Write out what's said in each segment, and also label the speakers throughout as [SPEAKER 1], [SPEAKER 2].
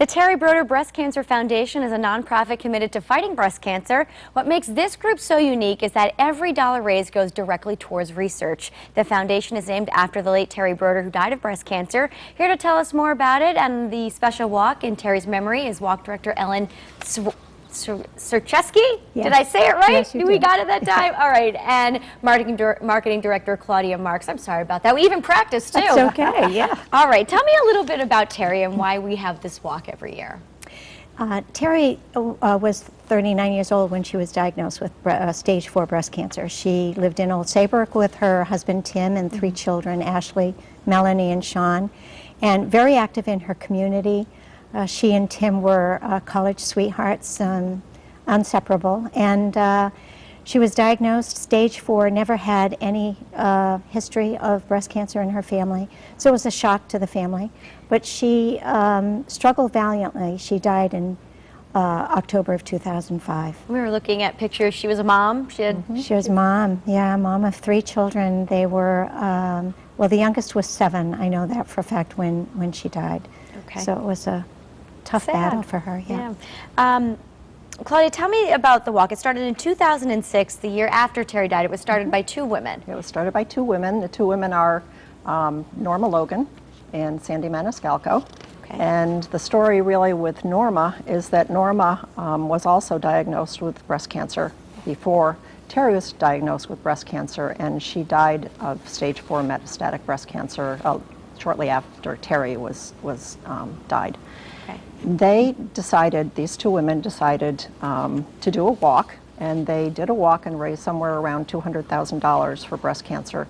[SPEAKER 1] Terri Brodeur Breast Cancer Foundation is a nonprofit committed to fighting breast cancer. What makes this group so unique is that every dollar raised goes directly towards research. The foundation is named after the late Terri Brodeur, who died of breast cancer. Here to tell us more about it and the special walk in Terri's memory is walk director Ellen Sercheski?
[SPEAKER 2] Yes.
[SPEAKER 1] Did I say it right?
[SPEAKER 2] Yes, you
[SPEAKER 1] We
[SPEAKER 2] did.
[SPEAKER 1] got it that time? All right. And marketing director Claudia Marks. I'm sorry about that. We even practiced too.
[SPEAKER 2] That's okay, yeah.
[SPEAKER 1] All right. Tell me a little bit about Terri and why we have this walk every year.
[SPEAKER 2] Terri was 39 years old when she was diagnosed with stage 4 breast cancer. She lived in Old Saybrook with her husband Tim and 3 children, Ashley, Melanie, and Sean, and very active in her community. She and Tim were college sweethearts, inseparable, and she was diagnosed stage 4, never had any history of breast cancer in her family, so it was a shock to the family. But she struggled valiantly. She died in October of 2005.
[SPEAKER 1] We were looking at pictures. She was a mom. She
[SPEAKER 2] was mom, yeah, mom of 3 children. They were, well, the youngest was 7, I know that for a fact, when she died.
[SPEAKER 1] Okay.
[SPEAKER 2] So it was a tough battle for her, yeah.
[SPEAKER 1] Claudia, tell me about the walk. It started in 2006, the year after Terri died. It was started by 2 women.
[SPEAKER 3] It was started by 2 women. The 2 women are Norma Logan and Sandy Maniscalco.
[SPEAKER 1] Okay.
[SPEAKER 3] And the story really with Norma is that Norma was also diagnosed with breast cancer before Terri was diagnosed with breast cancer, and she died of stage 4 metastatic breast cancer shortly after Terri died.
[SPEAKER 1] Okay.
[SPEAKER 3] They decided, these 2 women decided to do a walk, and they did a walk and raised somewhere around $200,000 for breast cancer.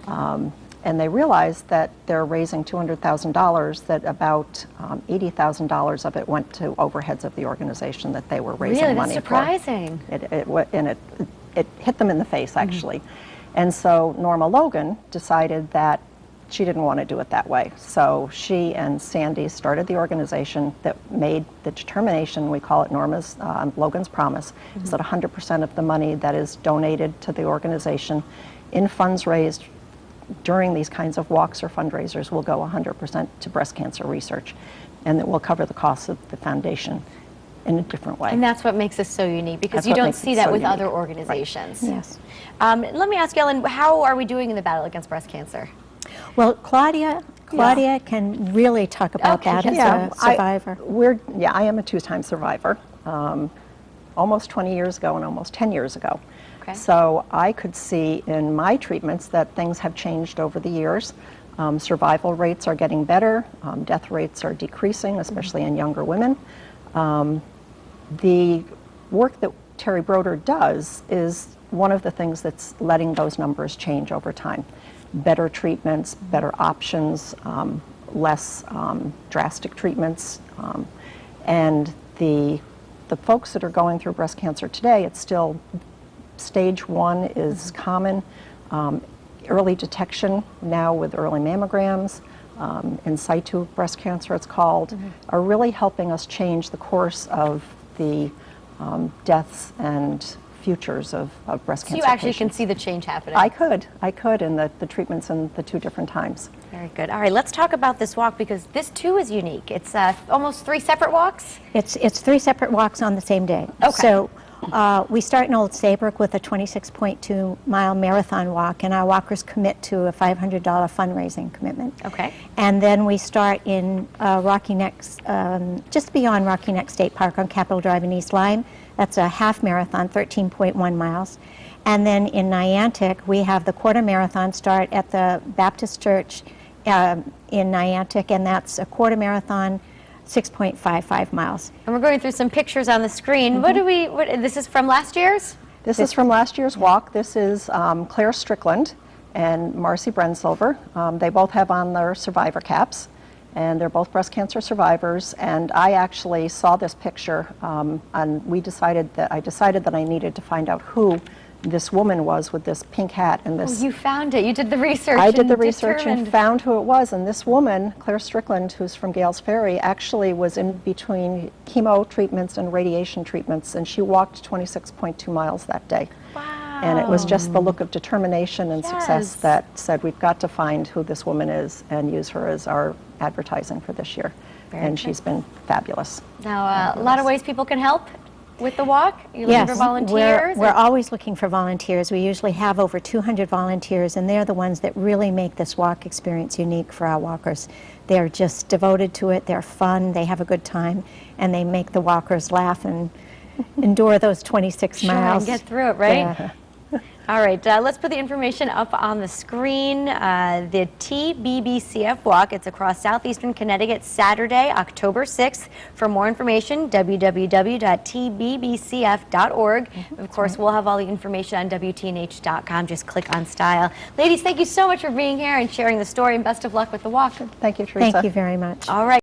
[SPEAKER 3] And they realized that they're raising $200,000, that about $80,000 of it went to overheads of the organization that they were raising money for.
[SPEAKER 1] Really? That's surprising.
[SPEAKER 3] It hit them in the face, actually. And so Norma Logan decided that she didn't want to do it that way. So she and Sandy started the organization that made the determination, we call it Logan's Promise, is that 100% of the money that is donated to the organization in funds raised during these kinds of walks or fundraisers will go 100% to breast cancer research, and it will cover the costs of the foundation in a different way.
[SPEAKER 1] And that's what makes us so unique, because
[SPEAKER 3] That's
[SPEAKER 1] you
[SPEAKER 3] what
[SPEAKER 1] don't
[SPEAKER 3] makes
[SPEAKER 1] see
[SPEAKER 3] it
[SPEAKER 1] that
[SPEAKER 3] so
[SPEAKER 1] with
[SPEAKER 3] unique.
[SPEAKER 1] other organizations.
[SPEAKER 2] Right. Yes.
[SPEAKER 1] Let me ask you, Ellen, how are we doing in the battle against breast cancer?
[SPEAKER 2] Well, Claudia can really talk about that as a survivor.
[SPEAKER 3] I am a 2-time survivor, almost 20 years ago and almost 10 years ago.
[SPEAKER 1] Okay.
[SPEAKER 3] So I could see in my treatments that things have changed over the years. Survival rates are getting better, death rates are decreasing, especially in younger women. The work that Terri Brodeur does is one of the things that's letting those numbers change over time. Better treatments, better options, less drastic treatments, and the folks that are going through breast cancer today, it's still stage 1 is common. Early detection now with early mammograms, in situ breast cancer it's called, are really helping us change the course of the deaths and futures of breast cancer
[SPEAKER 1] So you actually
[SPEAKER 3] patients.
[SPEAKER 1] can see the change happening.
[SPEAKER 3] I could in the treatments in the 2 different times.
[SPEAKER 1] Very good. All right, let's talk about this walk, because this too is unique. It's almost 3 separate walks?
[SPEAKER 2] It's 3 separate walks on the same day.
[SPEAKER 1] Okay.
[SPEAKER 2] So we start in Old Saybrook with a 26.2-mile marathon walk, and our walkers commit to a $500 fundraising commitment.
[SPEAKER 1] Okay.
[SPEAKER 2] And then we start in Rocky Neck, just beyond Rocky Neck State Park on Capitol Drive in East Lyme. That's a half marathon, 13.1 miles. And then in Niantic, we have the quarter marathon start at the Baptist Church in Niantic, and that's a quarter marathon, 6.55 miles.
[SPEAKER 1] And we're going through some pictures on the screen. This is from last year's?
[SPEAKER 3] This is from last year's walk. This is Claire Strickland and Marcy Brensilver. They both have on their survivor caps, and they're both breast cancer survivors. And I actually saw this picture, and I decided that I needed to find out who this woman was with this pink hat and this.
[SPEAKER 1] Oh, you found it. You did the research.
[SPEAKER 3] I did the research and found who it was. And this woman, Claire Strickland, who's from Gales Ferry, actually was in between chemo treatments and radiation treatments, and she walked 26.2 miles that day.
[SPEAKER 1] Wow.
[SPEAKER 3] And it was just the look of determination and success that said, we've got to find who this woman is and use her as our advertising for this year. and she's been fabulous.
[SPEAKER 1] Now, a lot of ways people can help with the walk. You're looking for volunteers?
[SPEAKER 2] We're always looking for volunteers. We usually have over 200 volunteers, and they're the ones that really make this walk experience unique for our walkers. They're just devoted to it, they're fun, they have a good time, and they make the walkers laugh and endure those 26 miles.
[SPEAKER 1] And get through it, right?
[SPEAKER 2] Yeah.
[SPEAKER 1] All right, let's put the information up on the screen. The TBBCF Walk, it's across southeastern Connecticut, Saturday, October 6th. For more information, www.tbbcf.org. Of course, we'll have all the information on WTNH.com. Just click on Style. Ladies, thank you so much for being here and sharing the story, and best of luck with the walk.
[SPEAKER 3] Thank you, Teresa.
[SPEAKER 2] Thank you very much.
[SPEAKER 1] All right.